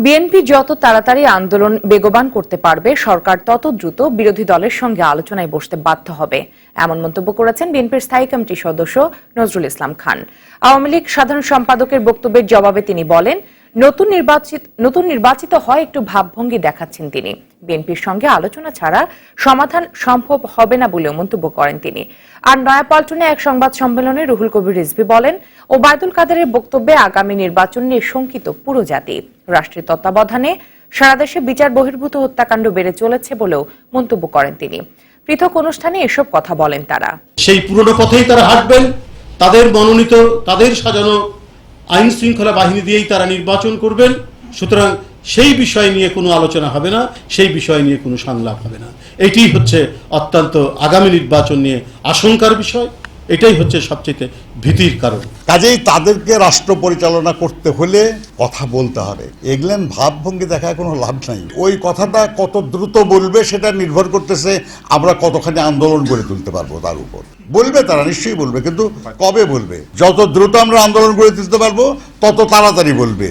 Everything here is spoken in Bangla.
বিএনপি যত তাড়াতাড়ি আন্দোলন বেগবান করতে পারবে সরকার তত দ্রুত বিরোধী দলের সঙ্গে আলোচনায় বসতে বাধ্য হবে, এমন মন্তব্য করেছেন বিএনপির স্থায়ী কমিটির সদস্য নজরুল ইসলাম খান। আওয়ামী লীগ সাধারণ সম্পাদকের বক্তব্যের জবাবে তিনি বলেন, নতুন নির্বাচিত হয় একটু ভাবভঙ্গি দেখাচ্ছেন তিনি। বিএনপির সঙ্গে আলোচনা ছাড়া সমাধান সম্ভব হবে না বলেও মন্তব্য করেন তিনি। আর নয়াপল্টনে এক সংবাদ সম্মেলনে রুহুল কবির রিজভী বলেন, ওবায়দুল কাদেরের বক্তব্যে আগামী নির্বাচন নিয়ে শঙ্কিত পুরো জাতি। রাষ্ট্রের তত্ত্বাবধানে সারা দেশে বিচার বহির্ভূত হত্যাকাণ্ড বেড়ে চলেছে বলেও মন্তব্য করেন তিনি। পৃথক অনুষ্ঠানে এসব কথা বলেন তারা। সেই পুরনো পথেই তারা হাঁটবেন, তাদের মনোনীত, তাদের সাজানো আইন শৃঙ্খলা বাহিনী দিয়েই তারা নির্বাচন করবেন। সুতরাং সেই বিষয় নিয়ে কোনো আলোচনা হবে না, সেই বিষয় নিয়ে কোনো সংলাপ হবে না। এটি হচ্ছে অত্যন্ত আগামী নির্বাচন নিয়ে আশঙ্কার বিষয়, এটাই হচ্ছে সবচেয়ে ভীতির কারণ। কাজেই তাদেরকে রাষ্ট্র পরিচালনা করতে হলে কথা বলতে হবে। এগুলেন ভাবভঙ্গি দেখায় কোনো লাভ নাই। ওই কথাটা কত দ্রুত বলবে সেটা নির্ভর করতেছে আমরা কতখানি আন্দোলন গড়ে তুলতে পারবো তার উপর। বলবে তারা, নিশ্চয়ই বলবে, কিন্তু কবে বলবে? যত দ্রুত আমরা আন্দোলন গড়ে তুলতে পারবো তত তাড়াতাড়ি বলবে।